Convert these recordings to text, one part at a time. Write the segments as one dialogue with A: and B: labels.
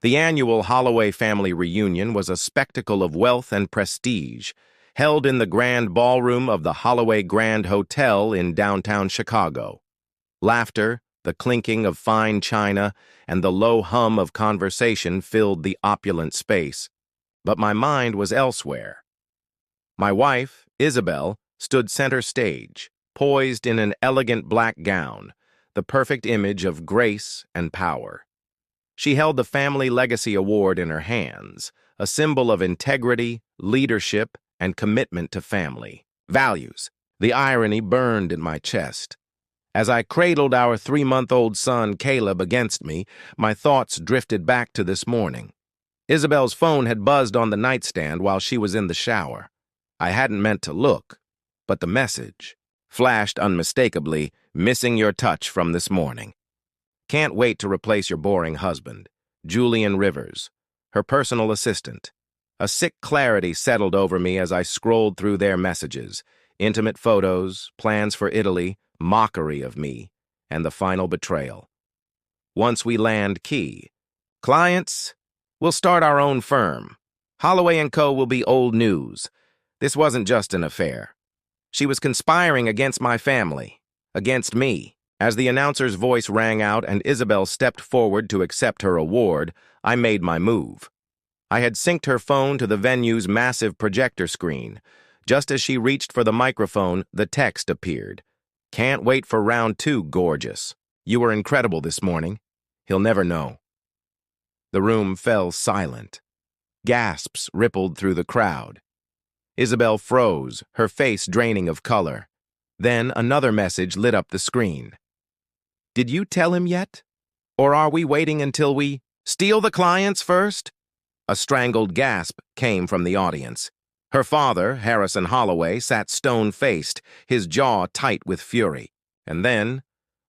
A: The annual Holloway family reunion was a spectacle of wealth and prestige, held in the grand ballroom of the Holloway Grand Hotel in downtown Chicago. Laughter, the clinking of fine china, and the low hum of conversation filled the opulent space, but my mind was elsewhere. My wife, Isabel, stood center stage, poised in an elegant black gown, the perfect image of grace and power. She held the Family Legacy Award in her hands, a symbol of integrity, leadership, and commitment to family values. The irony burned in my chest. As I cradled our 3-month-old son, Caleb, against me, my thoughts drifted back to this morning. Isabel's phone had buzzed on the nightstand while she was in the shower. I hadn't meant to look, but the message flashed unmistakably, "Missing your touch from this morning. Can't wait to replace your boring husband, Julian Rivers, her personal assistant." A sick clarity settled over me as I scrolled through their messages, intimate photos, plans for Italy, mockery of me, and the final betrayal. Once we land key. Clients, we'll start our own firm. Holloway & Co. will be old news. This wasn't just an affair. She was conspiring against my family, against me. As the announcer's voice rang out and Isabel stepped forward to accept her award, I made my move. I had synced her phone to the venue's massive projector screen. Just as she reached for the microphone, the text appeared. "Can't wait for round 2, gorgeous. You were incredible this morning. He'll never know." The room fell silent. Gasps rippled through the crowd. Isabel froze, her face draining of color. Then another message lit up the screen. "Did you tell him yet? Or are we waiting until we steal the clients first?" A strangled gasp came from the audience. Her father, Harrison Holloway, sat stone-faced, his jaw tight with fury. And then,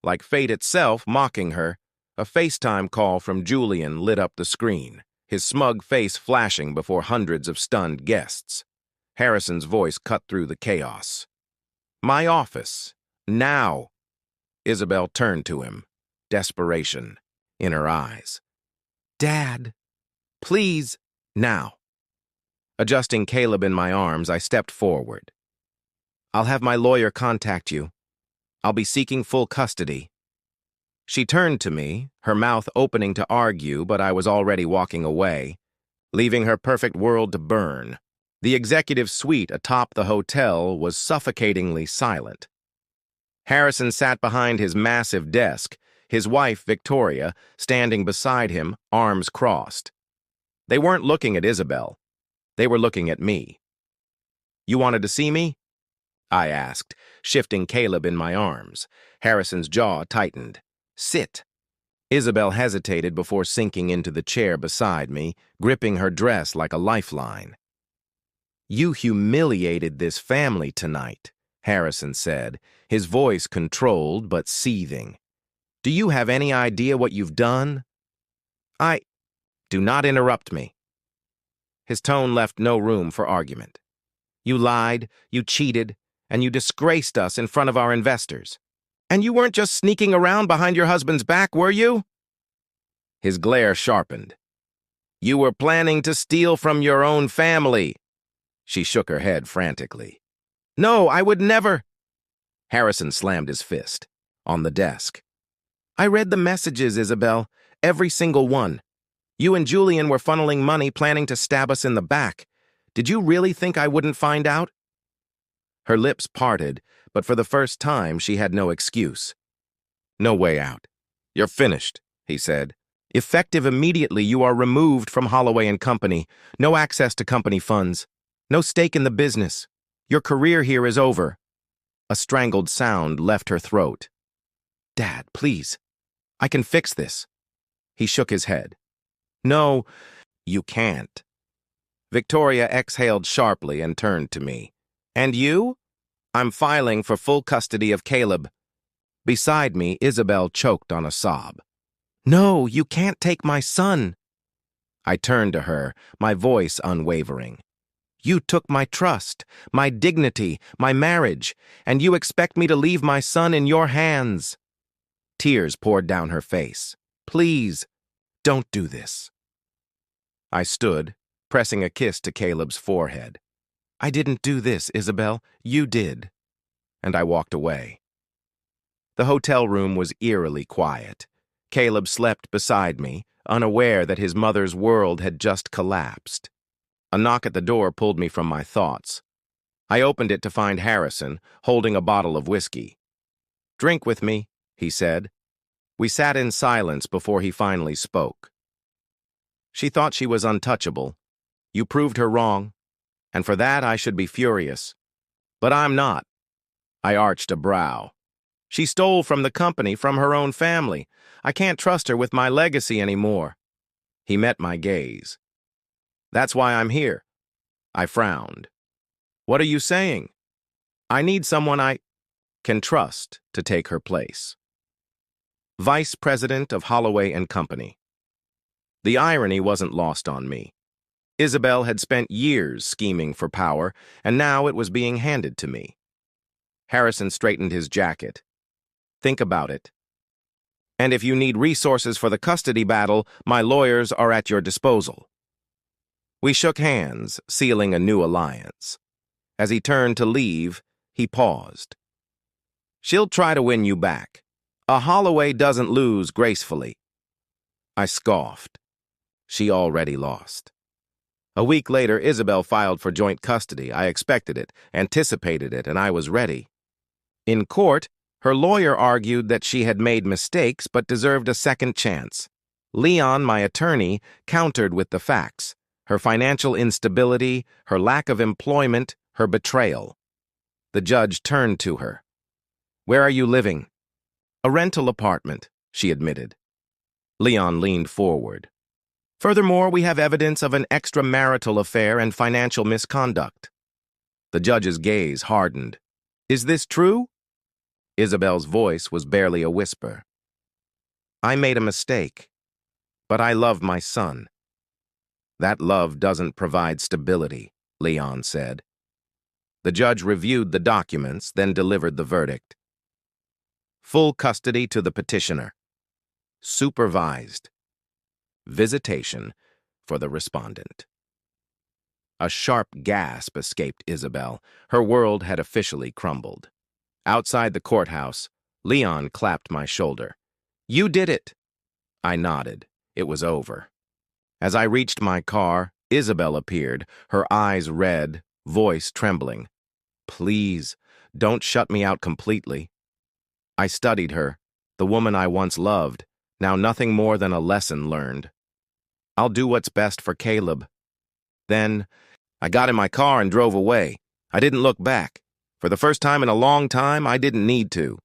A: like fate itself mocking her, a FaceTime call from Julian lit up the screen, his smug face flashing before hundreds of stunned guests. Harrison's voice cut through the chaos. "My office. Now." Isabel turned to him, desperation in her eyes. "Dad, please, now." Adjusting Caleb in my arms, I stepped forward. "I'll have my lawyer contact you. I'll be seeking full custody." She turned to me, her mouth opening to argue, but I was already walking away, leaving her perfect world to burn. The executive suite atop the hotel was suffocatingly silent. Harrison sat behind his massive desk, his wife, Victoria, standing beside him, arms crossed. They weren't looking at Isabel. They were looking at me. "You wanted to see me?" I asked, shifting Caleb in my arms. Harrison's jaw tightened. "Sit." Isabel hesitated before sinking into the chair beside me, gripping her dress like a lifeline. "You humiliated this family tonight," Harrison said, his voice controlled but seething. "Do you have any idea what you've done?" Do not interrupt me." His tone left no room for argument. "You lied, you cheated, and you disgraced us in front of our investors. And you weren't just sneaking around behind your husband's back, were you?" His glare sharpened. "You were planning to steal from your own family." She shook her head frantically. "No, I would never." Harrison slammed his fist on the desk. "I read the messages, Isabel, every single one. You and Julian were funneling money planning to stab us in the back. Did you really think I wouldn't find out?" Her lips parted, but for the first time she had no excuse. "No way out. You're finished," he said. "Effective immediately, you are removed from Holloway & Company. No access to company funds. No stake in the business. Your career here is over." A strangled sound left her throat. "Dad, please. I can fix this." He shook his head. "No, you can't." Victoria exhaled sharply and turned to me. "And you?" "I'm filing for full custody of Caleb." Beside me, Isabel choked on a sob. "No, you can't take my son." I turned to her, my voice unwavering. "You took my trust, my dignity, my marriage, and you expect me to leave my son in your hands." Tears poured down her face. "Please, don't do this." I stood, pressing a kiss to Caleb's forehead. I didn't do this, Isabel. You did. And I walked away. The hotel room was eerily quiet. Caleb slept beside me, unaware that his mother's world had just collapsed. A knock at the door pulled me from my thoughts. I opened it to find Harrison, holding a bottle of whiskey. "Drink with me," he said. We sat in silence before he finally spoke. "She thought she was untouchable. You proved her wrong, and for that I should be furious. But I'm not." I arched a brow. "She stole from the company, from her own family. I can't trust her with my legacy anymore." He met my gaze. "That's why I'm here." I frowned. "What are you saying?" "I need someone I can trust to take her place." Vice President of Holloway and Company. The irony wasn't lost on me. Isabel had spent years scheming for power, and now it was being handed to me. Harrison straightened his jacket. "Think about it. And if you need resources for the custody battle, my lawyers are at your disposal." We shook hands, sealing a new alliance. As he turned to leave, he paused. "She'll try to win you back. A Holloway doesn't lose gracefully." I scoffed. She already lost. A week later, Isabel filed for joint custody. I expected it, anticipated it, and I was ready. In court, her lawyer argued that she had made mistakes but deserved a second chance. Leon, my attorney, countered with the facts: her financial instability, her lack of employment, her betrayal. The judge turned to her. "Where are you living?" "A rental apartment," she admitted. Leon leaned forward. "Furthermore, we have evidence of an extramarital affair and financial misconduct." The judge's gaze hardened. "Is this true?" Isabel's voice was barely a whisper. "I made a mistake, but I love my son." "That love doesn't provide stability," Leon said. The judge reviewed the documents, then delivered the verdict. Full custody to the petitioner. Supervised. Visitation for the respondent. A sharp gasp escaped Isabel. Her world had officially crumbled. Outside the courthouse, Leon clapped my shoulder. "You did it!" I nodded. It was over. As I reached my car, Isabel appeared, her eyes red, voice trembling. "Please, don't shut me out completely." I studied her, the woman I once loved, now nothing more than a lesson learned. "I'll do what's best for Caleb." Then, I got in my car and drove away. I didn't look back. For the first time in a long time, I didn't need to.